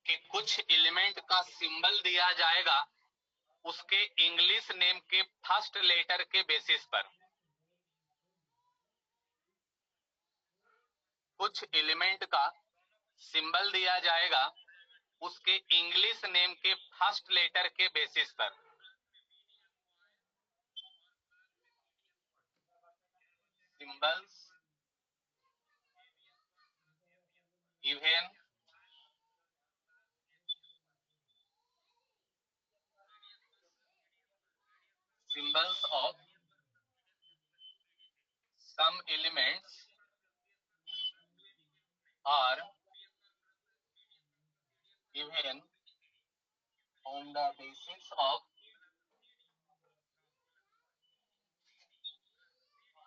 कि कुछ एलिमेंट का सिंबल दिया जाएगा उसके इंग्लिश नेम के फर्स्ट लेटर के बेसिस पर। कुछ एलिमेंट का सिंबल दिया जाएगा उसके इंग्लिश नेम के फर्स्ट लेटर के बेसिस पर। Symbols given symbols of some elements are given on the basis of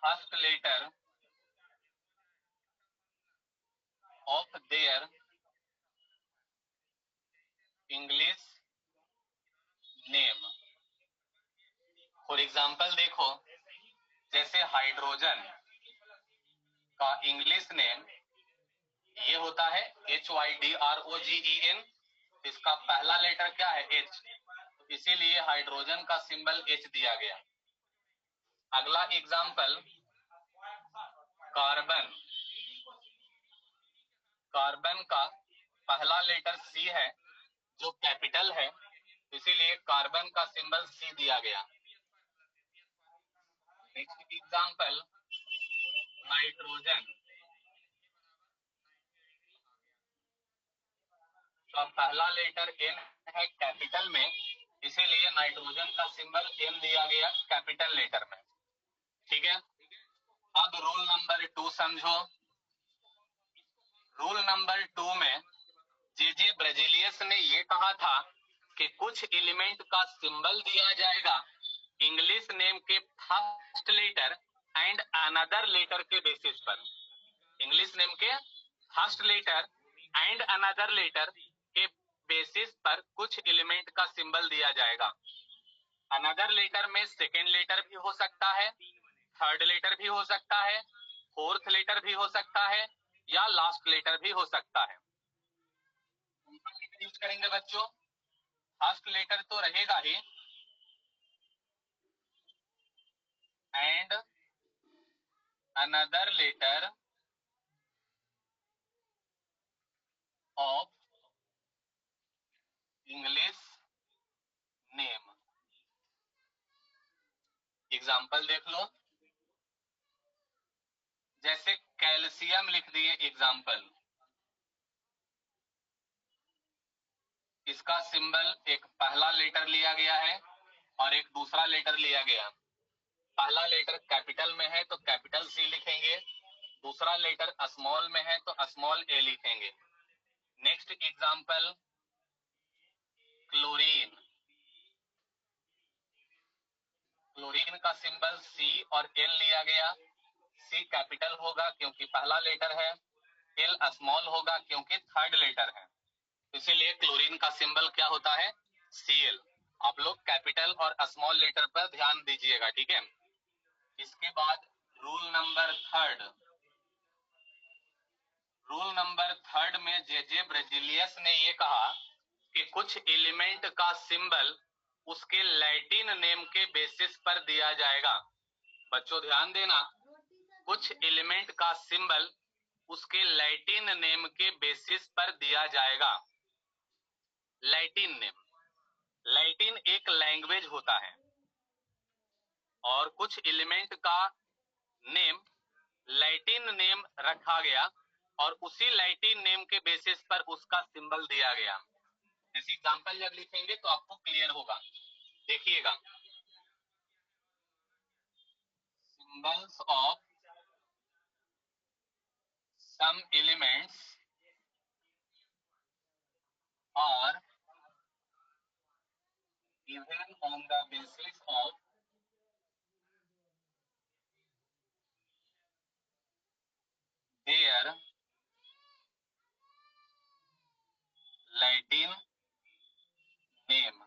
first letter of their English name। For example देखो, जैसे हाइड्रोजन का इंग्लिश नेम ये होता है HYDROGEN। इसका पहला लेटर क्या है? H, तो इसीलिए हाइड्रोजन का सिंबल H दिया गया। अगला एग्जाम्पल, कार्बन। कार्बन का पहला लेटर C है जो कैपिटल है, इसीलिए कार्बन का सिंबल C दिया गया। नेक्स्ट एग्जाम्पल, नाइट्रोजन का पहला लेटर N है कैपिटल में, इसीलिए नाइट्रोजन का सिंबल N दिया गया कैपिटल लेटर में। ठीक है, अब रूल नंबर 2 समझो। रूल नंबर 2 में जे ब्रेजिलियस ने ये कहा था कि कुछ एलिमेंट का सिंबल दिया जाएगा इंग्लिश नेम के first letter and another letter के बेसिस पर। इंग्लिश नेम के first letter and another letter के बेसिस पर कुछ एलिमेंट का सिंबल दिया जाएगा। अनदर लेटर में सेकेंड लेटर भी हो सकता है, थर्ड लेटर भी हो सकता है, फोर्थ लेटर भी हो सकता है, या लास्ट लेटर भी हो सकता है। यूज करेंगे बच्चों, फर्स्ट लेटर तो रहेगा ही, and another letter of English name. Example देख लो, जैसे कैल्शियम लिख दिए एग्जाम्पल, इसका सिंबल एक पहला लेटर लिया गया है और एक दूसरा लेटर लिया गया। पहला लेटर कैपिटल में है तो कैपिटल C लिखेंगे, दूसरा लेटर स्मॉल में है तो स्मॉल a लिखेंगे। Next example, chlorine. क्लोरीन का सिंबल C और L लिया गया। C कैपिटल होगा क्योंकि पहला लेटर है, L स्मॉल होगा क्योंकि थर्ड लेटर है, इसीलिए क्लोरीन का सिंबल क्या होता है? Cl। आप लोग कैपिटल और स्मॉल लेटर पर ध्यान दीजिएगा, ठीक है। इसके बाद rule number third. Rule number third में जे ब्रेजिलियस ने ये कहा कि कुछ एलिमेंट का सिंबल उसके लैटिन नेम के बेसिस पर दिया जाएगा। बच्चों ध्यान देना, कुछ एलिमेंट का सिंबल उसके लैटिन नेम के बेसिस पर दिया जाएगा। लैटिन नेम, लैटिन एक लैंग्वेज होता है और कुछ एलिमेंट का नेम लैटिन नेम रखा गया और उसी लैटिन नेम के बेसिस पर उसका सिंबल दिया गया। जैसे एग्जांपल जब लिखेंगे तो आपको क्लियर होगा, देखिएगा। Symbols of some elements are given on the basis of their Latin name.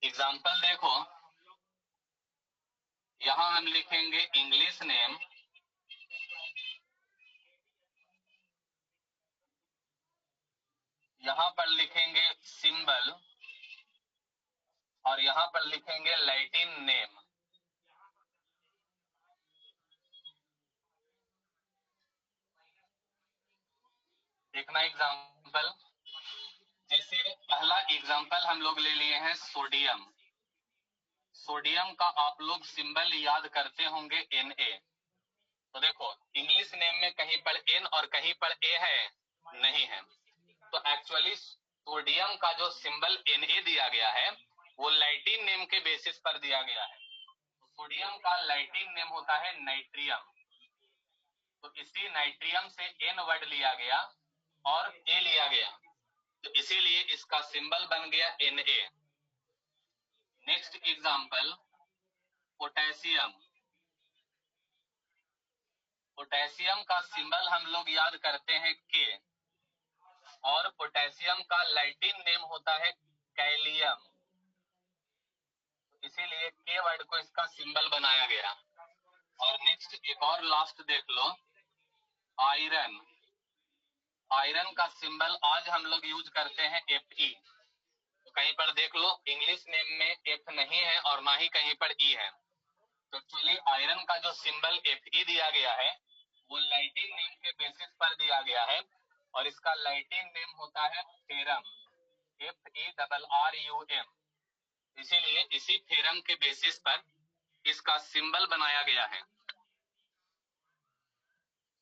Example देखो, यहां हम लिखेंगे इंग्लिश नेम, यहां पर लिखेंगे सिंबल और यहां पर लिखेंगे लैटिन नेम। देखना एग्जाम्पल, जैसे पहला एग्जाम्पल हम लोग ले लिए हैं सोडियम। सोडियम का आप लोग सिंबल याद करते होंगे Na। तो देखो इंग्लिश नेम में कहीं पर N और कहीं पर A है, नहीं है। तो एक्चुअली सोडियम का जो सिंबल Na दिया गया है वो लैटिन नेम के बेसिस पर दिया गया है। तो सोडियम का लैटिन नेम होता है नाइट्रियम। तो इसी नाइट्रियम से N वर्ड लिया गया और A लिया गया, तो इसीलिए इसका सिंबल बन गया Na। Next example potassium. Potassium का सिंबल हम लोग याद करते हैं K और पोटेशियम का लैटिन नेम होता है कैलियम, इसीलिए K वर्ड को इसका सिंबल बनाया गया। और नेक्स्ट एक और लास्ट देख लो, आयरन। आयरन का सिंबल आज हम लोग यूज करते हैं Fe। तो कहीं पर देख लो इंग्लिश नेम में F नहीं है और ना ही कहीं पर E है। तो एक्चुअली आयरन का जो सिंबल Fe दिया गया है वो लैटिन नेम के बेसिस पर दिया गया है और इसका लैटिन नेम होता है फेरम, FeRRUM। इसीलिए इसी फेरम के बेसिस पर इसका सिंबल बनाया गया है।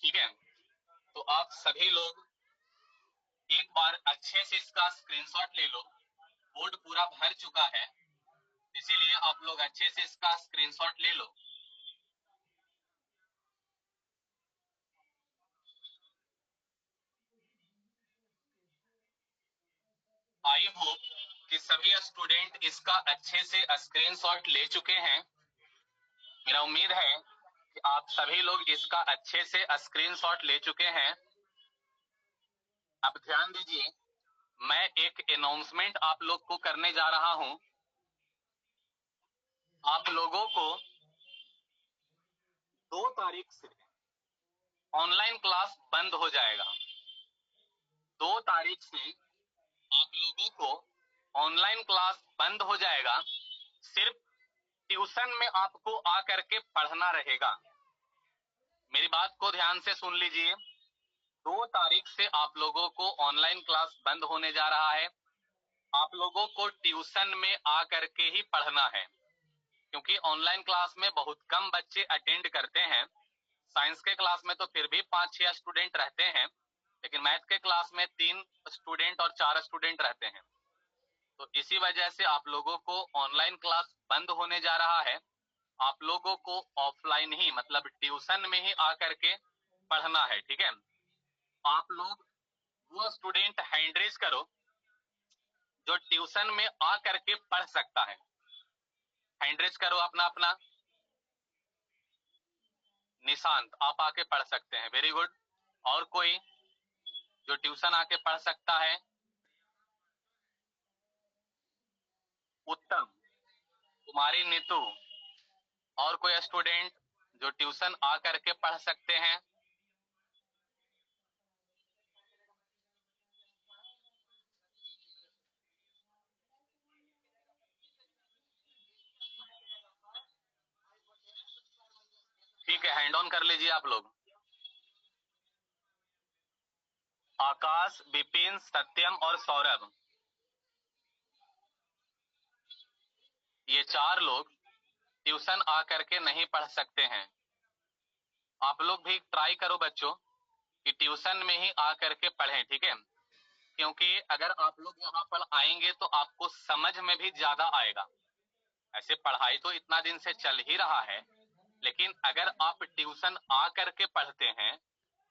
ठीक है, तो आप सभी लोग एक बार अच्छे से इसका स्क्रीनशॉट ले लो। बोर्ड पूरा भर चुका है, इसीलिए आप लोग अच्छे से इसका स्क्रीनशॉट ले लो। आई होप कि सभी स्टूडेंट इसका अच्छे से स्क्रीनशॉट ले चुके हैं। मेरा उम्मीद है कि आप सभी लोग इसका अच्छे से स्क्रीनशॉट ले चुके हैं। अब ध्यान दीजिए, मैं एक अनाउंसमेंट आप लोग को करने जा रहा हूं। आप लोगों को 2 तारीख से ऑनलाइन क्लास बंद हो जाएगा। 2 तारीख से आप लोगों को ऑनलाइन क्लास बंद हो जाएगा। सिर्फ ट्यूशन में आपको आकर के पढ़ना रहेगा। मेरी बात को ध्यान से सुन लीजिए। 2 तारीख से आप लोगों को ऑनलाइन क्लास बंद होने जा रहा है। आप लोगों को ट्यूशन में आकर के ही पढ़ना है, क्योंकि ऑनलाइन क्लास में बहुत कम बच्चे अटेंड करते हैं। साइंस के क्लास में तो फिर भी 5-6 स्टूडेंट रहते हैं, लेकिन मैथ के क्लास में 3 स्टूडेंट और 4 स्टूडेंट रहते हैं। तो इसी वजह से आप लोगों को ऑनलाइन क्लास बंद होने जा रहा है। आप लोगों को ऑफलाइन ही मतलब ट्यूशन में ही आकर के पढ़ना है। ठीक है, आप लोग वो स्टूडेंट हैंड रेज करो जो ट्यूशन में आकर के पढ़ सकता है। हैंड रेज करो अपना अपना। निशांत, आप आके पढ़ सकते हैं, वेरी गुड। और कोई जो ट्यूशन आके पढ़ सकता है? उत्तम, कुमारी, नीतू। और कोई स्टूडेंट जो ट्यूशन आकर के पढ़ सकते हैं? ठीक है, हैंड ऑन कर लीजिए आप लोग। आकाश, विपिन, सत्यम और सौरभ, ये 4 लोग ट्यूशन आकर के नहीं पढ़ सकते हैं। आप लोग भी ट्राई करो बच्चों कि ट्यूशन में ही आकर के पढ़ें। ठीक है, क्योंकि अगर आप लोग यहाँ पर आएंगे तो आपको समझ में भी ज्यादा आएगा। ऐसे पढ़ाई तो इतना दिन से चल ही रहा है, लेकिन अगर आप ट्यूशन आकर के पढ़ते हैं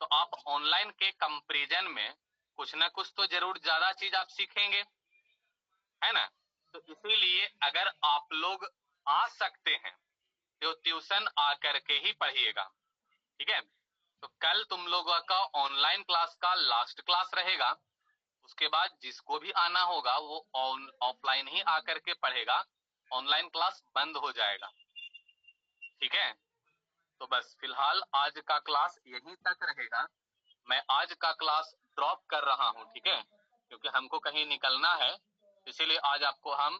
तो आप ऑनलाइन के कंपैरिजन में कुछ ना कुछ तो जरूर ज्यादा चीज आप सीखेंगे, है ना। तो इसीलिए अगर आप लोग आ सकते हैं तो ट्यूशन आकर के ही पढ़िएगा। ठीक है, तो कल तुम लोगों का ऑनलाइन क्लास का लास्ट क्लास रहेगा। उसके बाद जिसको भी आना होगा वो ऑफलाइन ही आकर के पढ़ेगा। ऑनलाइन क्लास बंद हो जाएगा। ठीक है, तो बस फिलहाल आज का क्लास यहीं तक रहेगा। मैं आज का क्लास ड्रॉप कर रहा हूं। ठीक है, क्योंकि हमको कहीं निकलना है, इसीलिए आज आपको हम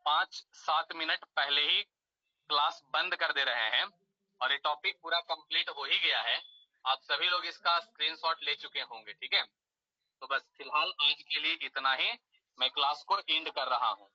5-7 मिनट पहले ही क्लास बंद कर दे रहे हैं और ये टॉपिक पूरा कंप्लीट हो ही गया है। आप सभी लोग इसका स्क्रीनशॉट ले चुके होंगे, ठीक है। तो बस फिलहाल आज के लिए इतना ही, मैं क्लास को एंड कर रहा हूं।